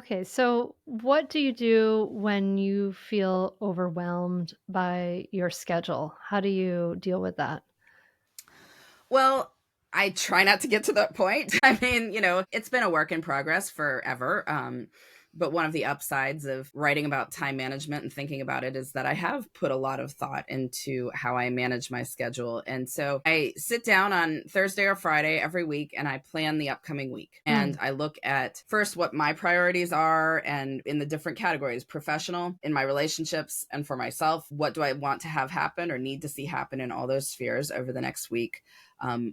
Okay, so what do you do when you feel overwhelmed by your schedule? How do you deal with that? Well, I try not to get to that point. I mean, it's been a work in progress forever. But one of the upsides of writing about time management and thinking about it is that I have put a lot of thought into how I manage my schedule. And so I sit down on Thursday or Friday every week and I plan the upcoming week. And Mm, I look at first what my priorities are and in the different categories professional, in my relationships, and for myself, what do I want to have happen or need to see happen in all those spheres over the next week.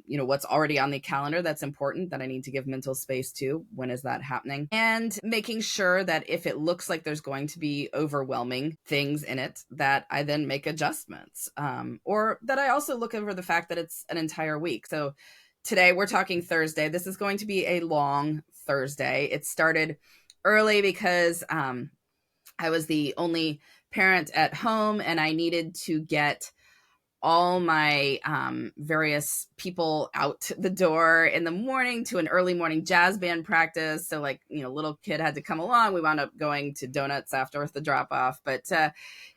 What's already on the calendar that's important that I need to give mental space to. When is that happening? And making sure that if it looks like there's going to be overwhelming things in it, that I then make adjustments. Or that I also look over the fact that it's an entire week. So today we're talking Thursday. This is going to be a long Thursday. It started early because I was the only parent at home and I needed to get all my various people out the door in the morning to an early morning jazz band practice. So, little kid had to come along. We wound up going to donuts after with the drop off. But, so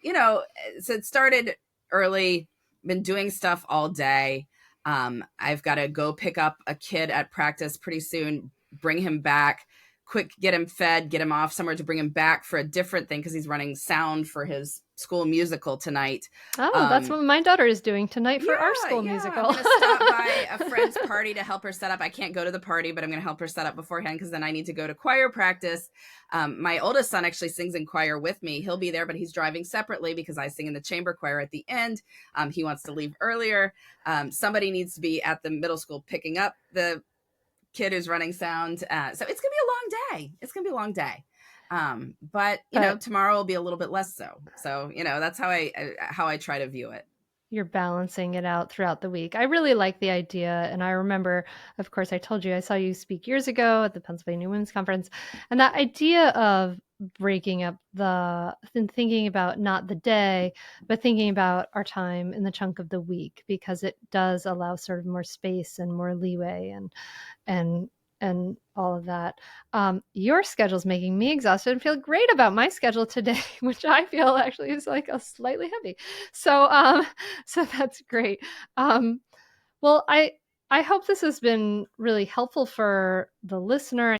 it started early, been doing stuff all day. I've got to go pick up a kid at practice pretty soon, bring him back, quick, get him fed, get him off somewhere to bring him back for a different thing because he's running sound for his school musical tonight. oh, that's Um, what my daughter is doing tonight for our yeah, school yeah. I'm musical. going to stop by a friend's party to help her set up. I can't go to the party, but I'm going to help her set up beforehand because then I need to go to choir practice. My oldest son actually sings in choir with me. He'll be there, but he's driving separately because I sing in the chamber choir at the end. He wants to leave earlier. Somebody needs to be at the middle school picking up the kid who's running sound. So it's going to be a long day. It's going to be a long day. But But tomorrow will be a little bit less so. So, that's how I try to view it. you're balancing it out throughout the week. I really like the idea. And I remember, of course, I told you I saw you speak years ago at the Pennsylvania Women's Conference. And that idea of breaking up and thinking about not the day, but thinking about our time in the chunk of the week, because it does allow sort of more space and more leeway and and all of that. Your schedule's making me exhausted and feel great about my schedule today, which I feel actually is like a slightly heavy. So, so that's great. Um, well, I hope this has been really helpful for the listener.